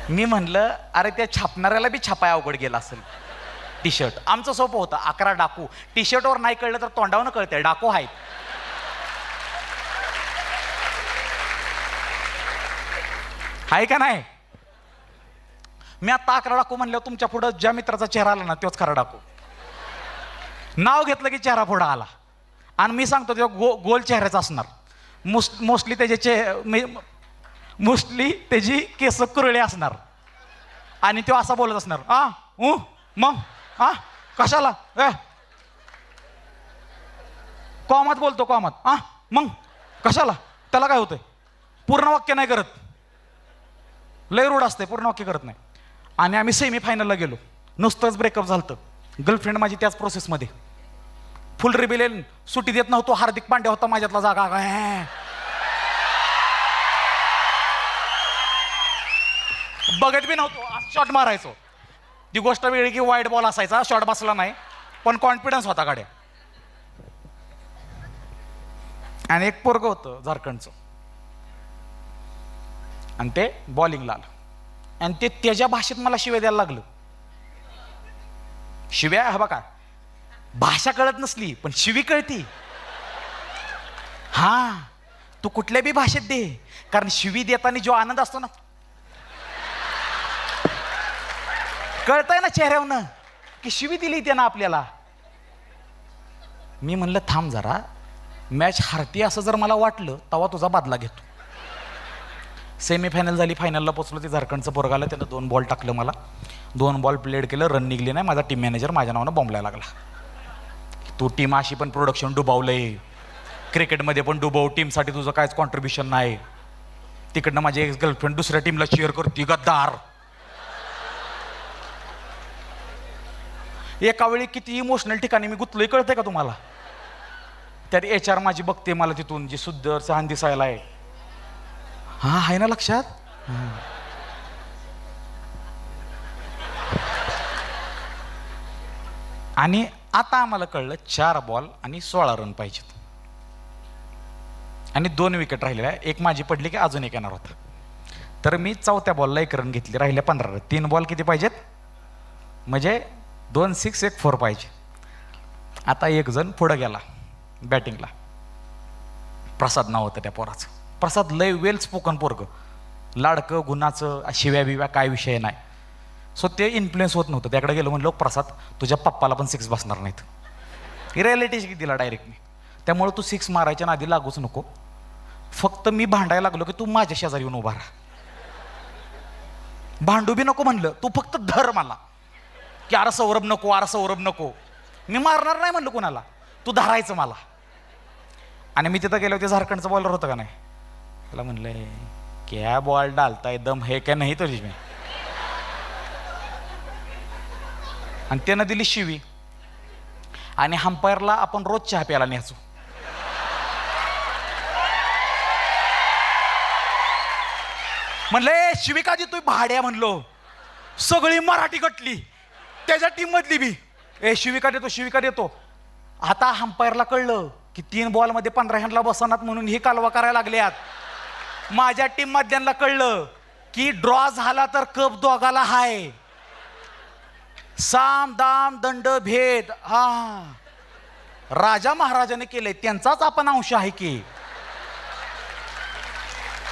मी म्हणलं अरे त्या छापणाऱ्याला बी छापाय अवघड गेला असेल. टी शर्ट आमचं सोपं होतं, 11 डाकू. टी शर्टवर नाही कळलं तर तोंडावनं कळतंय, डाकू आहेत. आहे का नाही? मी आता 11 डाकू म्हणल्यावर तुमच्या पुढं ज्या मित्राचा चेहरा आला ना तोच खरा डाकू. नाव घेतलं की चेहरा पुढं आला. आणि मी सांगतो तेव्हा गोल चेहऱ्याचा असणार. मोस्टली त्याची केस कुरळे असणार. आणि तो असा बोलत असणार, मग कशाला कॉमात बोलतो, कॉमात मग कशाला, त्याला काय होतंय, पूर्ण वाक्य नाही करत, लय रूढ असते, पूर्ण वाक्य करत नाही. आणि आम्ही सेमीफायनलला गेलो, नुसतंच ब्रेकअप झालं. गर्लफ्रेंड माझी त्याच प्रोसेसमध्ये, फुल रिबिलियन, सुट्टी देत नव्हतो. हार्दिक पांड्या होता माझ्यातला जागा, बघत बी नव्हतो, शॉट मारायचो. ती गोष्ट वेगळी की वाईट बॉल असायचा, शॉट बसला नाही, पण कॉन्फिडन्स होता गाड्या. आणि एक पोरग होतं झारखंडचं, आणि ते बॉलिंगला आलं, आणि ते त्याच्या भाषेत मला शिव्या द्यायला लागलं. शिव्या, हा बघा, भाषा कळत नसली पण शिवी कळती. तू कुठल्या बी भाषेत दे, कारण शिवी देताना जो आनंद असतो ना, कळतंय ना चेहऱ्यावरनं की शिवी दिली त्यानं आपल्याला. मी म्हणलं थांब जरा, मॅच हारती असं जर मला वाटलं तेव्हा तुझा बदला घेतो. सेमीफायनल झाली, फायनलला पोचलो. ते झारखंडचं पोरग आलं, त्यानं 2 बॉल टाकलं मला, 2 बॉल प्लेड केलं, रन निघली नाही. माझा टीम मॅनेजर माझ्या नावानं बॉम्बलायला लागला, तू टीम अशी पण प्रोडक्शन डुबावलंय, क्रिकेटमध्ये पण डुबव, टीमसाठी तुझं काहीच कॉन्ट्रीब्युशन नाही. तिकडनं माझी एक्स गर्लफ्रेंड दुसऱ्या टीमला चीअर करते, गद्दार. एका वेळी किती इमोशनल ठिकाणी मी गुंतलोय कळतंय का तुम्हाला? त्यात HR माझी बघते मला तिथून, जी सुंदर छान दिसायला आहे. आहे ना लक्षात? आणि आता आम्हाला कळलं 4 बॉल आणि 16 रन पाहिजेत, आणि 2 विकेट राहिलेल्या. एक माझी पडली की अजून एक येणार होता. तर मी 4थ्या बॉलला 1 रन घेतली, राहिल्या 15 रन. 3 बॉल किती पाहिजेत, म्हणजे 2 6 1 4 पाहिजे. आता एक जण पुढं गेला बॅटिंगला, प्रसाद नाव होतं त्या पोराचं. प्रसाद लय वेल स्पोकन पोरग, लाडकं, गुणाचं, शिव्या बिव्या काय विषय नाही. सो ते इन्फ्लुएन्स होत नव्हतं. त्याकडे गेलो, म्हणलो प्रसाद तुझ्या पप्पाला पण 6 बसणार नाहीत. रिॲलिटी दिला डायरेक्ट मी. त्यामुळे तू 6 मारायच्या नादी लागूच नको. फक्त मी भांडायला लागलो की तू माझ्या शेजारी येऊन उभा राहा. भांडू बी नको म्हणलं, तू फक्त धर मला, की अरे सौरभ नको, अरे सौरभ नको. मी मारणार नाही म्हणलं कुणाला, तू धरायचं मला. आणि मी तिथं गेलो, ते झारखंडचं बॉलर होतं का नाही, त्याला म्हणलंय क्या बॉल डालताय, दम हे काय नाही तुझी मी. आणि त्यानं दिली शिवी. आणि हंपायरला आपण रोज चहा प्यायला न्यायचो. म्हणले शिवी का देतोय भाड्या, म्हणलो सगळी मराठी गटली त्याच्या टीम मधली बी, शिवी का देतो, शिवी का देतो. आता हंपायरला कळलं की 3 बॉलमध्ये 15 हँडला बसणार, म्हणून ही कालवा करायला लागल्यात. माझ्या टीम मधल्यांना कळलं की ड्रॉ झाला तर कप दोघाला हाय, साम दाम दंड भेद. राजा महाराजाने केले त्यांचाच आपण अंश आहे की.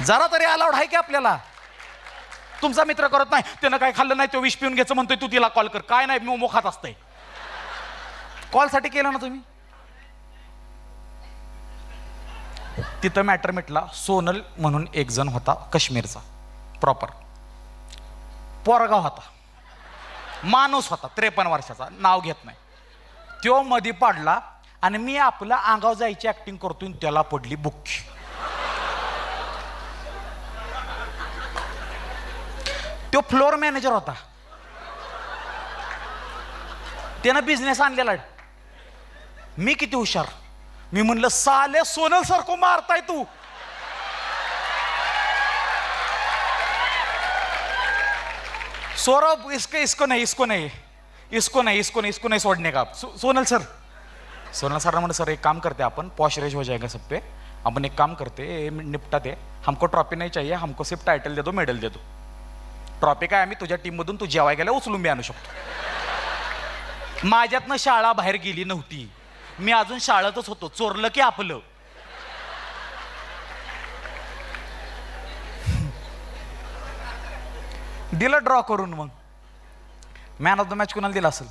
जरा तरी अलाउड आहे की आपल्याला. तुमचा मित्र करत नाही, त्यानं काय खाल्लं नाही, तो विष पिऊन घ्यायचं म्हणतोय, तू तिला कॉल कर. काय नाही, मोमो खात असते. कॉलसाठी केलं ना तुम्ही. तिथं मॅटर मिटला. सोनल म्हणून एक जण होता काश्मीरचा, प्रॉपर पोरगाव होता, माणूस होता, 53 वर्षाचा, नाव घेत नाही. त्यो मध्ये पडला आणि मी आपला अंगाव जायची ऍक्टिंग करतोय, त्याला पडली बुक्की. तो फ्लोअर मॅनेजर होता, त्यानं बिझनेस आणलेला. मी किती हुशार, मी म्हणलं साले सोनल सारखं मारताय तू. सौरभ इसको नहीं सोडने का. सोनल सर म्हणलं सर एक काम करते अपन, पॉश रेज हो जाएगा सब पे. अपन एक काम करते, निपटाते. हमको ट्रॉफी नहीं चाहिए, हमको सिर्फ टाइटल दे दो, मेडल दे दो. ट्रॉफी काय आम्ही तुझ्या टीम मधून तू जेवाय गेल्या उचलून बी आणू शकतो. माझ्यातनं शाळा बाहेर गेली नव्हती, मी अजून शाळेतच होतो. चोरलं की आपलं. दिलं ड्रॉ करून. मग मॅन ऑफ द मॅच कुणाला दिला असेल?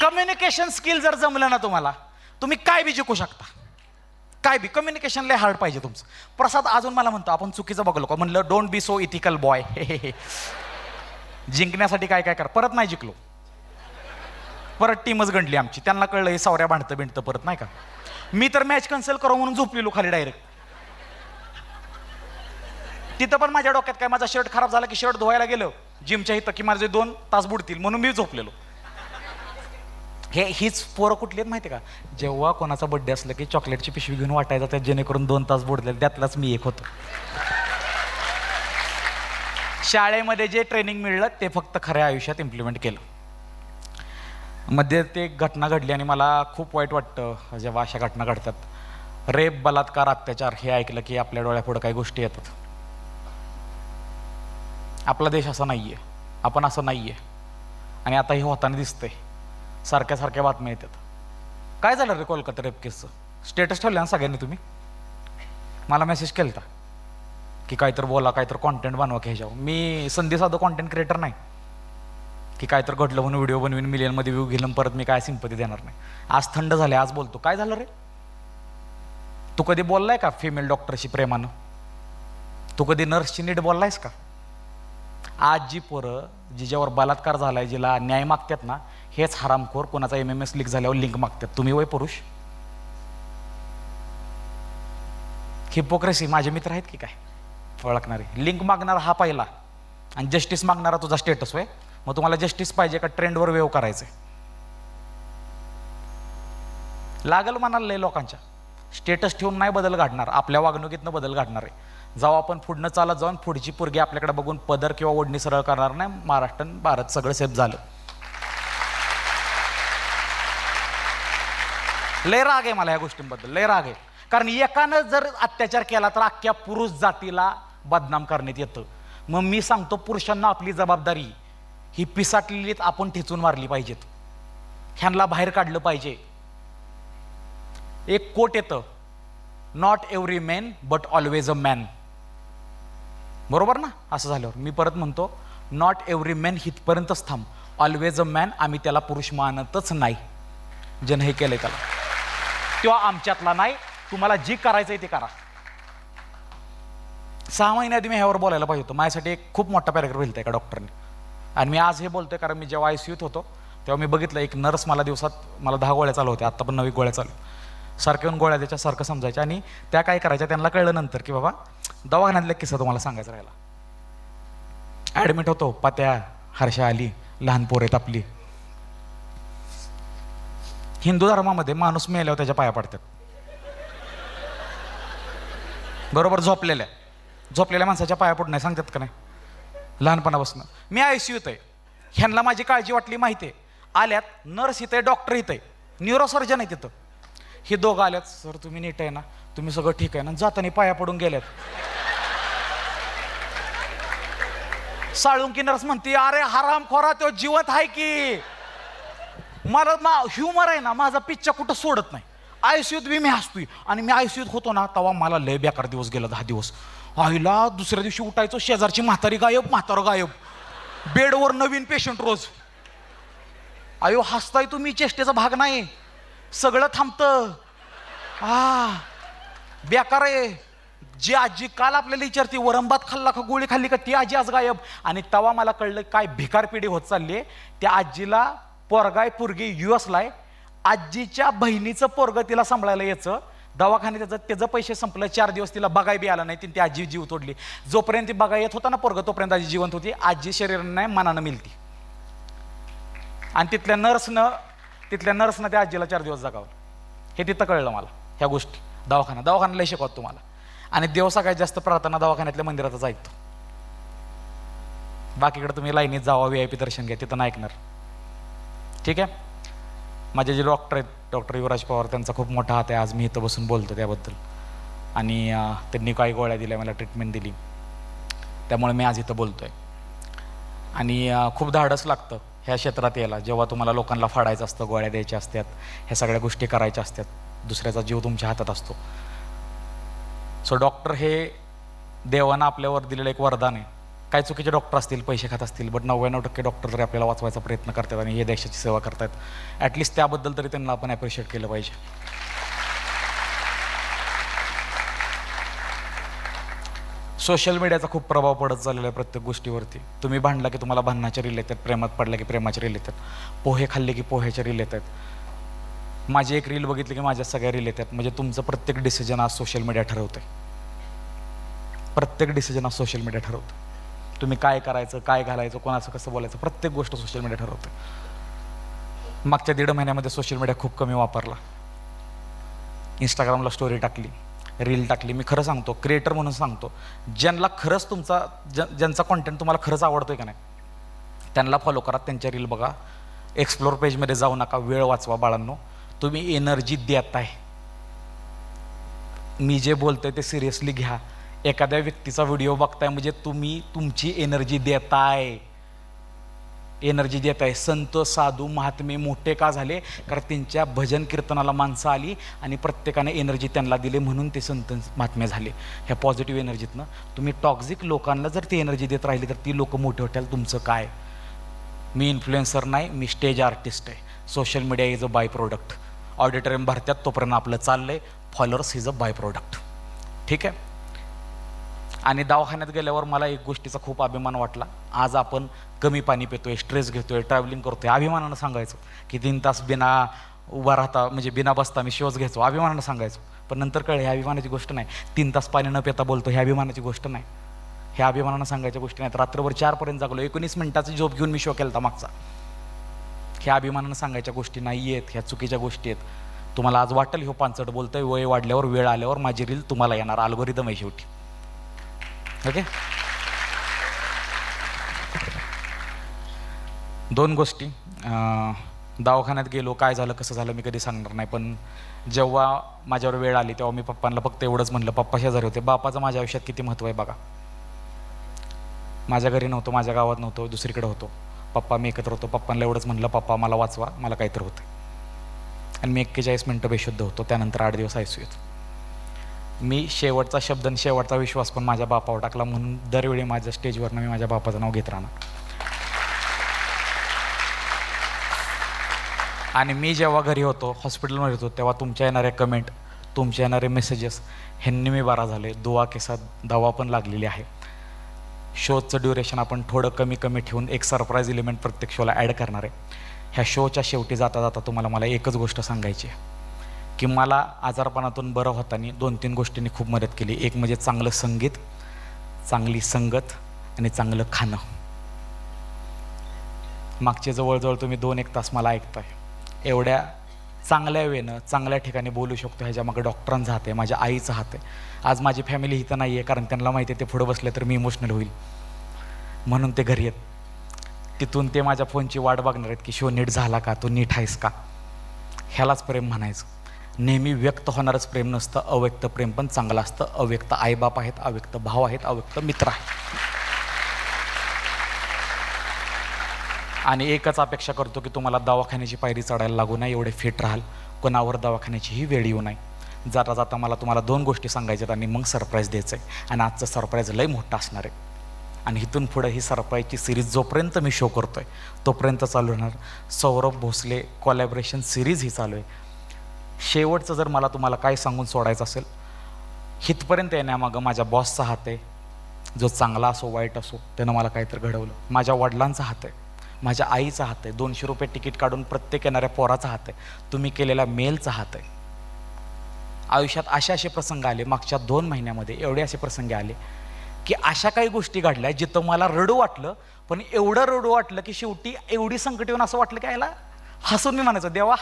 कम्युनिकेशन स्किल जर जमलं ना तुम्हाला, तुम्ही काय बी जिंकू शकता. काय बी कम्युनिकेशन लय हार्ड पाहिजे तुमचं. प्रसाद अजून मला म्हणतो आपण चुकीचं बघलो का. म्हणलं don't be so ethical boy. जिंकण्यासाठी काय काय कर. परत नाही जिंकलो, परत टीमच गंडली आमची. त्यांना कळलं हे सावऱ्या भांडतं बिंडतं परत नाही का. मी तर मॅच कॅन्सल करू म्हणून झोपलेलो खाली डायरेक्ट. तिथं पण माझ्या डोक्यात काय, माझा शर्ट खराब झाला की शर्ट धुवायला गेलो जिमच्या इथं की माझे 2 तास बुडतील म्हणून मी झोपलेलो. हीच पोरं कुठली आहेत माहिती का, जेव्हा कोणाचा बर्थडे असला की चॉकलेटची पिशवी घेऊन वाटायचा त्यात, जेणेकरून 2 तास बुडले. त्यातलाच मी एक होतो. शाळेमध्ये जे ट्रेनिंग मिळलं ते फक्त खऱ्या आयुष्यात इम्प्लिमेंट केलं. मध्ये ते एक घटना घडली आणि मला खूप वाईट वाटतं जेव्हा अशा घटना घडतात. रेप, बलात्कार, अत्याचार हे ऐकलं की आपल्या डोळ्यापुढे काही गोष्टी येतात. आपला देश असा नाहीये, आपण असं नाहीये. आणि आता हे होताना दिसतंय. सारख्या सारख्या बातम्या येतात. काय झालं रे कोलकाता रेप केसचं? स्टेटस ठेवलं ना सगळ्यांनी तुम्ही. मला मेसेज केलता की काहीतरी बोला, काहीतरी कॉन्टेंट बनवा की ह्याच्यावर. मी संधी साधं कॉन्टेंट क्रिएटर नाही की काहीतरी घडलं म्हणून व्हिडिओ बनवीन, मिलियनमध्ये व्ह्यू गेलं परत मी काय सिंपती देणार नाही. आज थंड झाले, आज बोलतो. काय झालं रे? तू कधी बोललाय का फिमेल डॉक्टरशी प्रेमानं? तू कधी नर्सशी नीट बोललायस का? आज जी पोरं जिच्यावर बलात्कार झालाय, जिला न्याय मागतात ना, हेच हरामखोर कोणाचा MMS लीक झाल्यावर लिंक मागतात. तुम्ही वय पुरुष. हिपोक्रेसी. माझे मित्र आहेत की काय ओळखणारे. लिंक मागणारा हा पहिला आणि जस्टिस मागणारा तुझा स्टेटस. वय मग तुम्हाला जस्टिस पाहिजे का ट्रेंडवर वेव करायचंय? लागल म्हणाल लय लोकांच्या. स्टेटस ठेवून नाही बदल घडणार, आपल्या वागणुकीतनं बदल घडणार आहे. जेव्हा आपण पुढनं चालत जाऊन पुढची पोरगी आपल्याकडे बघून पदर किंवा ओढणी सरळ करणार नाही, महाराष्ट्र भारत सगळं सेफ झालं. लय राग आहे मला या गोष्टींबद्दल, लय राग आहे. कारण एकानं जर अत्याचार केला तर अख्ख्या पुरुष जातीला बदनाम करण्यात येतं. मग मी सांगतो पुरुषांना आपली जबाबदारी ही पिसाटलेलीत आपण ठेचून मारली पाहिजेत. ह्यांना बाहेर काढलं पाहिजे. एक कोट येतं, not every man but always a man. बरोबर ना? असं झाल्यावर मी परत म्हणतो, नॉट एव्हरी मॅन हितपर्यंतच थांब, ऑलवेज अ मॅन. आम्ही त्याला पुरुष मानतच नाही. ज्यानं हे केलंय त्याला, किंवा आमच्यातला नाही. तुम्हाला जी करायचंय ते करा. 6 महिन्याआधी मी ह्यावर बोलायला पाहिजे होतं. माझ्यासाठी एक खूप मोठा पॅराग्राफ लिहिलता एका डॉक्टरने. आणि मी आज हे बोलतोय कारण मी जेव्हा ICUत होतो तेव्हा मी बघितलं एक नर्स मला दिवसात 10 गोळ्या चालू होत्या. आता पण 9 गोळ्या चालू. सारख्या गोळ्या त्याच्या सारखं समजायच्या. आणि त्या काय करायच्या त्यांना कळलं नंतर की बाबा दवाखान्यातला किस्सा तुम्हाला सांगायचा राहिला. ॲडमिट होतो, पात्या हर्षा आली, लहान पोर आहेत आपली. हिंदू धर्मामध्ये माणूस मेल्यावर त्याच्या पाया पडतात. बरोबर? झोपलेल्या माणसाच्या पाया पडून नाही सांगतात का नाही लहानपणापासून. मी ICUत आहे. ह्यांना माझी काळजी वाटली माहिती आहे. आल्यात, नर्स इथं आहे, डॉक्टर इथं आहे, न्यूरोसर्जन आहे तिथं. हे दोघं आल्यात, सर तुम्ही नीट आहे ना, तुम्ही सगळं ठीक आहे ना, जाताना पाया पडून गेल्यात. साळुंकी नर्स म्हणते, अरे हरामखोरा तो जिवंत आहे की. मला ह्युमर आहे ना, माझा पिच्चा कुठं सोडत नाही. आयसीयूत मी हसतोय, आणि मी आयसीयूत होतो ना तेव्हा मला लय बेकार दिवस गेला 10 दिवस. आईला दुसऱ्या दिवशी उठायचो, शेजारची म्हातारी गायब, म्हातारं गायब, बेडवर नवीन पेशंट रोज. अयो हसताय तुम्ही, चेष्टेचा भाग नाही, सगळं थांबतं. बेकार आहे. जी आजी काल आपल्याला विचारते वरंबात खाल्ला का, गोळी खाल्ली का, ती आजी आज गायब. आणि तेव्हा मला कळलं काय भिकार पिढी होत चालली आहे. त्या आजीला पोरगाय पोरगी US-ला आहे, आजीच्या बहिणीचं पोरग तिला सांभाळायला यायचं, दवाखान्यात त्याचं पैसे संपलं, 4 दिवस तिला बघाय बी आला नाही, ती आजी जीव तोडली. जोपर्यंत ती बघाय येत होता ना पोरग, तोपर्यंत आजी जिवंत होती. आजी शरीरानं नाही मनानं मिळती. आणि तिथल्या नर्सनं त्या आजीला 4 दिवस जगावलं. हे तिथं कळलं मला ह्या गोष्टी. दवाखाना लय शिकवत तुम्हाला. आणि देव सगळ्यात जास्त प्रार्थना दवाखान्यातल्या मंदिरातच ऐकतो. बाकीकडे तुम्ही लाईनीत जावा, VIP दर्शन घ्या, तिथं नाही ऐकणार. ठीक आहे. माझे जे डॉक्टर आहेत, डॉक्टर युवराज पवार, त्यांचा खूप मोठा हात आहे. आज मी इथं बसून बोलतो त्याबद्दल. आणि त्यांनी काही गोळ्या दिल्या, मला ट्रीटमेंट दिली, त्यामुळे मी आज इथं बोलतोय. आणि खूप धाडस लागतं ह्या क्षेत्रात यायला, जेव्हा तुम्हाला लोकांना फाडायचं असतं, गोळ्या द्यायच्या असतात, ह्या सगळ्या गोष्टी करायच्या असतात, दुसऱ्याचा जीव तुमच्या हातात असतो. सो डॉक्टर हे देवानं आपल्यावर दिलेलं एक वरदान आहे. काही चुकीचे डॉक्टर असतील, पैसे खात असतील, बट 99% डॉक्टर तरी आपल्याला वाचवायचा प्रयत्न करतात आणि हे देशाची सेवा करतात. ॲटलिस्ट त्याबद्दल तरी त्यांना आपण ॲप्रिशिएट केलं पाहिजे. सोशल मीडियाचा खूप प्रभाव पडत चाललेला आहे प्रत्येक गोष्टीवरती. तुम्ही भांडला की तुम्हाला भांडणाचे रील येतात, प्रेमात पडला की प्रेमाचे रील येतात, पोहे खाल्ले की पोह्याचे रील येतात. माझी एक रील बघितली की माझ्या सगळ्या रील येतात. म्हणजे तुमचं प्रत्येक डिसिजन आज सोशल मीडिया ठरवतं. प्रत्येक डिसिजन आज सोशल मीडिया ठरवतं. तुम्ही काय करायचं, काय घालायचं, कोणाचं कसं बोलायचं, प्रत्येक गोष्ट सोशल मीडिया ठरवतं. मागच्या 1.5 महिन्यामध्ये सोशल मीडिया खूप कमी वापरला. इंस्टाग्रामला स्टोरी टाकली, रील टाकली. मी खरं सांगतो, क्रिएटर म्हणून सांगतो, ज्यांना खरंच ज्यांचा कॉन्टेंट तुम्हाला खरंच आवडतोय का नाही, त्यांना फॉलो करा, त्यांच्या रील बघा. एक्सप्लोर पेजमध्ये जाऊ नका, वेळ वाचवा बाळांनो. तुम्ही एनर्जी देताय. मी जे बोलतोय ते सिरियसली घ्या. एखाद्या व्यक्तीचा व्हिडिओ बघताय म्हणजे तुम्ही तुमची एनर्जी देताय. संत, साधू, महात्मे मोठे का झाले? कारण त्यांच्या भजन कीर्तनाला माणसं आली आणि प्रत्येकाने एनर्जी त्यांना दिली, म्हणून ते संत महात्मे झाले. ह्या पॉझिटिव्ह एनर्जीतनं तुम्ही टॉक्झिक लोकांना जर ती एनर्जी देत राहिली तर ती लोक मोठे होतील. तुमचं काय? मी इन्फ्लुएन्सर नाही, मी स्टेज आर्टिस्ट आहे. Social media is a by product. Auditorium भरत्यात तोपर्यंत आपलं चाललंय, followers is a by product. ठीक आहे. आणि दवाखान्यात गेल्यावर मला एक गोष्टीचा खूप अभिमान वाटला. आज आपण कमी पाणी पितोय, स्ट्रेस घेतोय, ट्रॅव्हलिंग करतोय, अभिमानानं सांगायचो की 3 तास बिना उभा राहता, म्हणजे बिना बसता मी शोज घ्यायचो, अभिमानानं सांगायचो. पण नंतर कळलं ह्या अभिमानाची गोष्ट नाही. 3 तास पाणी न पिता बोलतो, ह्या अभिमानाची गोष्ट नाही. ह्या अभिमानानं सांगायच्या गोष्टी नाहीत. रात्रभर 4 पर्यंत जागलो, 19 मिनिटाची झोप घेऊन मी शो केला मागचा. ह्या अभिमानानं सांगायच्या गोष्टी नाही आहेत, ह्या चुकीच्या गोष्टी आहेत. तुम्हाला आज वाटेल हो पांचट बोलतोय, वय वाढल्यावर, वेळ आल्यावर माझी रील तुम्हाला येणार. अल्गोरिदम आहे शेवटी. ओके. 2 गोष्टी. दवाखान्यात गेलो, काय झालं कसं झालं मी कधी सांगणार नाही. पण जेव्हा माझ्यावर वेळ आली तेव्हा मी पप्पांना फक्त एवढंच म्हणलं. पप्पा शेजारी होते. बापाचं माझ्या आयुष्यात किती महत्त्व आहे बघा. माझ्या घरी नव्हतो, माझ्या गावात नव्हतो, दुसरीकडे होतो. पप्पा मी एकत्र होतो. पप्पांना एवढंच म्हणलं, पप्पा मला वाचवा, मला काहीतरी होतं. आणि मी 41 मिनटं बेशुद्ध होतो. त्यानंतर 8 दिवस ICUत. मी शेवटचा शब्द आणि शेवटचा विश्वास पण माझ्या बापावर टाकला. म्हणून दरवेळी माझ्या स्टेजवरनं मी माझ्या बापाचं नाव घेत राहणार. आणि मी जेव्हा घरी होतो, हॉस्पिटलमध्ये होतो, तेव्हा तुमच्या येणाऱ्या कमेंट, तुमच्या येणारे मेसेजेस, ह्यांनी मी बरा झाले. दुआ के साथ दवा पण लागलेली आहे. शोचं ड्युरेशन आपण थोडं कमी ठेवून एक सरप्राईज एलिमेंट प्रत्येक शोला ॲड करणार आहे. ह्या शोच्या शेवटी जाता जाता तुम्हाला मला एकच गोष्ट सांगायची आहे की मला आजारपणातून बरं होताना 2-3 गोष्टींनी खूप मदत केली. एक म्हणजे चांगलं संगीत, चांगली संगत आणि चांगलं खाणं. मागचे जवळजवळ तुम्ही 2-1 तास मला ऐकताय. एवढ्या चांगल्या वेळेनं चांगल्या ठिकाणी बोलू शकतो ह्याच्या मागे डॉक्टरांचा हात आहे, माझ्या आईचा हात आहे. आज माझी फॅमिली इथं नाही आहे कारण त्यांना माहिती आहे ते पुढं बसले तर मी इमोशनल होईल, म्हणून ते घरी आहेत. तिथून ते माझ्या फोनची वाट बघणार आहेत की शो नीट झाला का, तू नीट आहेस का. ह्यालाच प्रेम म्हणायचं. नेहमी व्यक्त होणारच प्रेम नसतं, अव्यक्त प्रेम पण चांगलं असतं. अव्यक्त आईबाप आहेत, अव्यक्त भाव आहेत, अव्यक्त मित्र आहेत. आणि एकच अपेक्षा करतो की तुम्हाला दवाखान्याची पायरी चढायला लागू नये, एवढे फिट राहाल, कोणावर दवाखान्याचीही वेळ येऊ नये. जाता जाता मला तुम्हाला 2 गोष्टी सांगायच्यात आणि मग सरप्राईज द्यायचं आहे. आणि आजचं सरप्राईज लय मोठं असणार आहे. आणि इथून पुढं ही सरप्राईजची सिरीज जोपर्यंत मी शो करतो आहे तोपर्यंत चालू होणार. सौरभ भोसले कोलॅबरेशन सिरीज ही चालू आहे. शेवटचं जर मला तुम्हाला काय सांगून सोडायचं असेल, इथपर्यंत येण्यामागं माझ्या बॉसचा हात आहे, जो चांगला असो वाईट असो त्यानं मला काहीतरी घडवलं. माझ्या वडिलांचा हात आहे, माझ्या आईचा हात आहे, 200 रुपये तिकीट काढून प्रत्येक येणाऱ्या पोराचा हात आहे, तुम्ही केलेल्या मेलचा हात आहे. आयुष्यात असे प्रसंग आले, मागच्या 2 महिन्यामध्ये एवढे असे प्रसंग आले की अशा काही गोष्टी घडल्या जिथं मला रडू वाटलं, पण एवढं रडू वाटलं की शेवटी एवढी संकट येऊन असं वाटलं की याला हसून मी म्हणायचं, देवा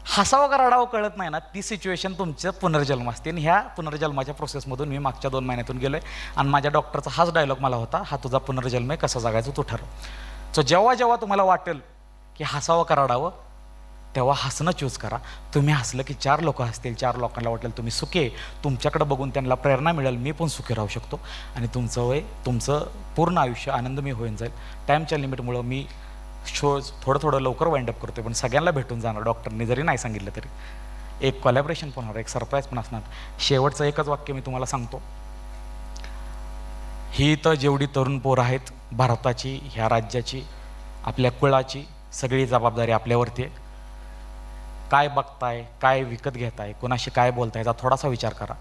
हसावं का रडावं कळत नाही ना. ती सिच्युएशन तुमचं पुनर्जन्म असते. आणि ह्या पुनर्जन्माच्या प्रोसेसमधून मी मागच्या 2 महिन्यातून गेलो आहे. आणि माझ्या डॉक्टरचा हाच डायलॉग मला होता, हा तुझा पुनर्जन्म आहे, कसं जगायचं तू ठरव. सो जेव्हा जेव्हा तुम्हाला वाटेल की हसावं का रडावं, तेव्हा हसणं चूज करा. तुम्ही हसलं की 4 लोक हसतील, 4 लोकांना वाटेल तुम्ही सुखी आहे, तुमच्याकडे बघून त्यांना प्रेरणा मिळेल, मी पण सुखी राहू शकतो. आणि तुमचं पूर्ण आयुष्य आनंदमय होऊन जाईल. टाईमच्या लिमिटमुळं मी शोज थोडं लवकर वाइंड अप करतो, पण सगळ्यांना भेटून जाणार, डॉक्टरने जरी नाही सांगितलं तरी. एक कोलॅबरेशन पण होणार, एक सरप्राईज पण असणार. शेवटचं एकच वाक्य मी तुम्हाला सांगतो, ही तर जेवढी तरुण पोरं आहेत भारताची, ह्या राज्याची, आपल्या कुळाची, सगळी जबाबदारी आपल्यावरती आहे. काय बघताय, काय विकत घेताय, कोणाशी काय बोलताय, याचा थोडासा विचार करा.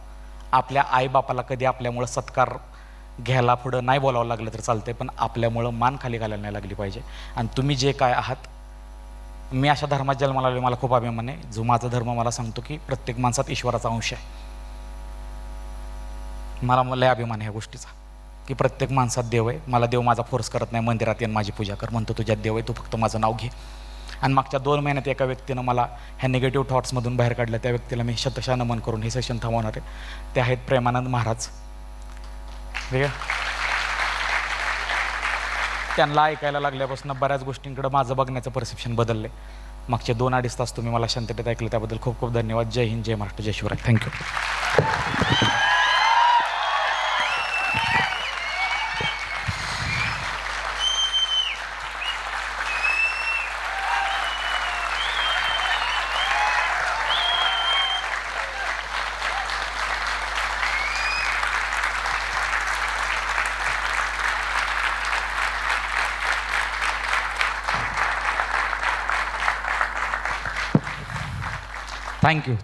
आपल्या आईबापाला कधी आपल्यामुळं सत्कार घ्यायला पुढं नाही बोलावं लागलं तर चालतंय, पण आपल्यामुळं मान खाली घालायला नाही लागली पाहिजे. आणि तुम्ही जे काय आहात, मी अशा धर्मात जन्माला आलो, मला खूप अभिमान आहे. जो माझा धर्म मला सांगतो की प्रत्येक माणसात ईश्वराचा अंश आहे. मला लय अभिमान आहे ह्या गोष्टीचा की प्रत्येक माणसात देव आहे. मला देव माझा फोर्स करत नाही, मंदिरात येऊन माझी पूजा कर, म्हणतो तुझ्यात देव आहे, तू फक्त माझं नाव घे. आणि मागच्या 2 महिन्यात एका व्यक्तीनं मला ह्या निगेटिव्ह थॉट्समधून बाहेर काढलं. त्या व्यक्तीला मी शतशः नमन करून हे सेशन थांबवणार आहे. ते आहेत प्रेमानंद महाराज. त्यांना ऐकायला लागल्यापासून बऱ्याच गोष्टींकडे माझं बघण्याचं परसेप्शन बदलले. मागचे 2-2.5 तास तुम्ही मला शांततेत ऐकलं, त्याबद्दल खूप खूप धन्यवाद. जय हिंद, जय महाराष्ट्र, जय शिवराय. थँक्यू.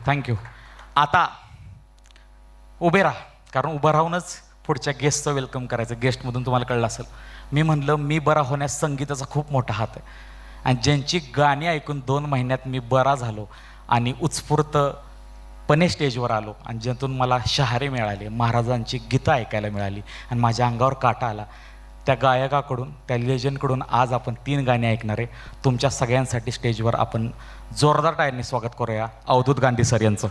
थँक्यू. आता उभे राहा, कारण उभं राहूनच पुढच्या गेस्टचं वेलकम करायचं. गेस्टमधून तुम्हाला कळलं असेल, मी म्हणलं मी बरा होण्यास संगीताचा खूप मोठा हात आहे. आणि ज्यांची गाणी ऐकून 2 महिन्यात मी बरा झालो आणि उत्स्फूर्तपणे स्टेजवर आलो, आणि ज्यातून मला शहारे मिळाले, महाराजांची गीतं ऐकायला मिळाली आणि माझ्या अंगावर काटा आला, त्या गायकाकडून, त्या लेजंडकडून आज आपण 3 गाणी ऐकणार आहे. तुमच्या सगळ्यांसाठी स्टेजवर आपण जोरदार टाळ्यांनी स्वागत करूया अवधूत गांधी सर यांचं.